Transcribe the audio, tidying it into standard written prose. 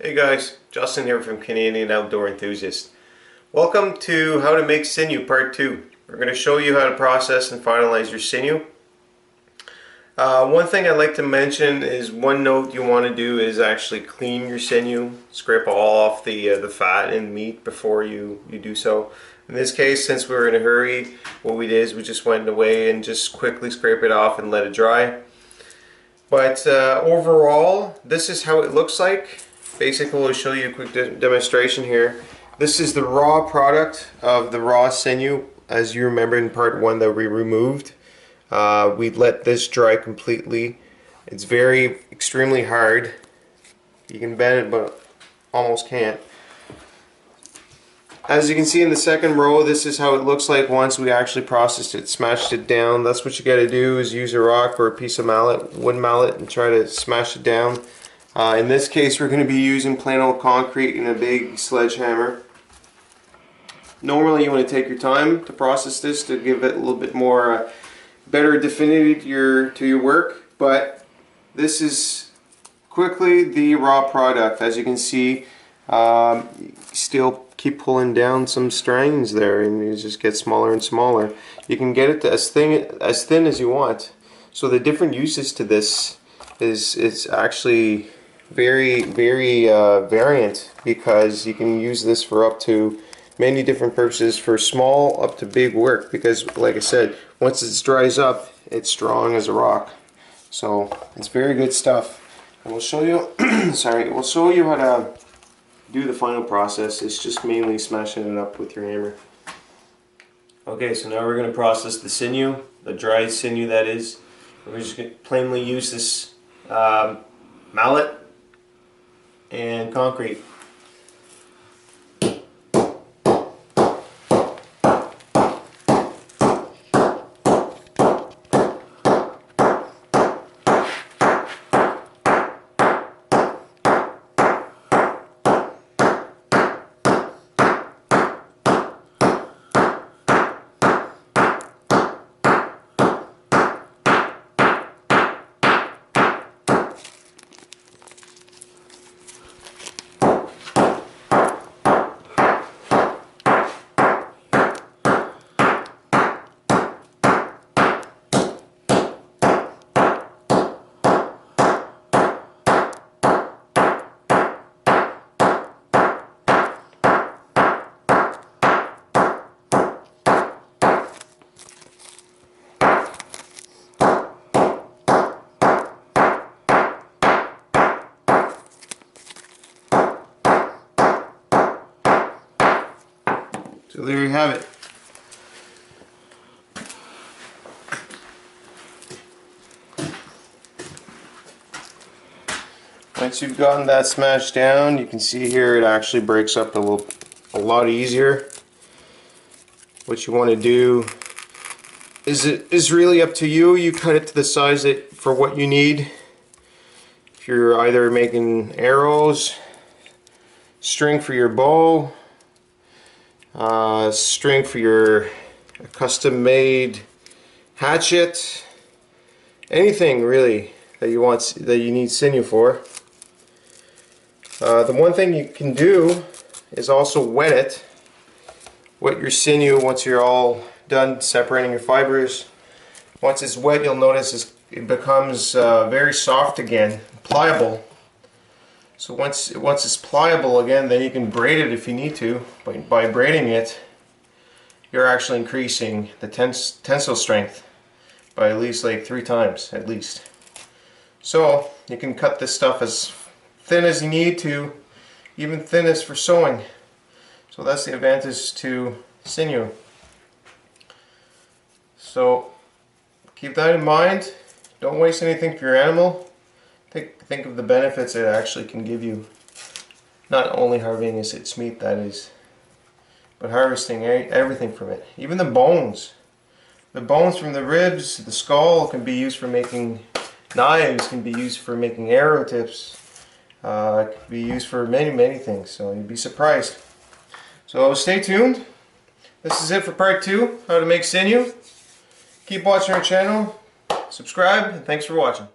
Hey guys, Justin here from Canadian Outdoor Enthusiast. Welcome to How to Make Sinew Part 2. We're going to show you how to process and finalize your sinew. One thing I'd like to mention is one note you want to do is actually clean your sinew. Scrape all off the fat and meat before you do so. In this case, since we were in a hurry, what we did is we just went away and just quickly scrape it off and let it dry. But overall, this is how it looks like. Basically, we'll show you a quick demonstration here. This is the raw product of the raw sinew. As you remember in part 1 that we removed. We let this dry completely. It's extremely hard. You can bend it but almost can't. As you can see in the second row, this is how it looks like once we actually processed it, smashed it down. That's what you got to do, is use a rock or a piece of mallet, wood mallet, and try to smash it down. In this case, we're going to be using plain old concrete and a big sledgehammer. Normally you want to take your time to process this to give it a little bit more better definity to your work, but this is quickly the raw product. As you can see, still keep pulling down some strands there and it just gets smaller and smaller. You can get it to as thin as you want. So the different uses to this is actually very variant, because you can use this for up to many different purposes, for small up to big work, because like I said, once it dries up, it's strong as a rock. So it's very good stuff. And we'll show you we'll show you how to do the final process. It's just mainly smashing it up with your hammer. Okay, so now we're going to process the sinew, the dried sinew that is. We're just going to plainly use this mallet and concrete. So there you have it. Once you've gotten that smashed down, you can see here it actually breaks up a lot easier. What you want to do is really up to you. You cut it to the size for what you need. If you're either making arrows, string for your bow, string for your custom-made hatchet, anything really that you need sinew for. The one thing you can do is also wet it. Wet your sinew once you're all done separating your fibers. Once it's wet, you'll notice it becomes very soft again, pliable. So once it's pliable again, then you can braid it if you need to. By braiding it, you're actually increasing the tensile strength by at least like 3 times at least. So you can cut this stuff as thin as you need to, even thinnest for sewing. So that's the advantage to sinew. So keep that in mind. Don't waste anything for your animal. Think of the benefits it actually can give you. Not only harvesting its meat, that is, but harvesting everything from it. Even the bones. The bones from the ribs, the skull can be used for making knives, can be used for making arrow tips. It can be used for many things, so you'd be surprised. So stay tuned. This is it for part 2, how to make sinew. Keep watching our channel, subscribe, and thanks for watching.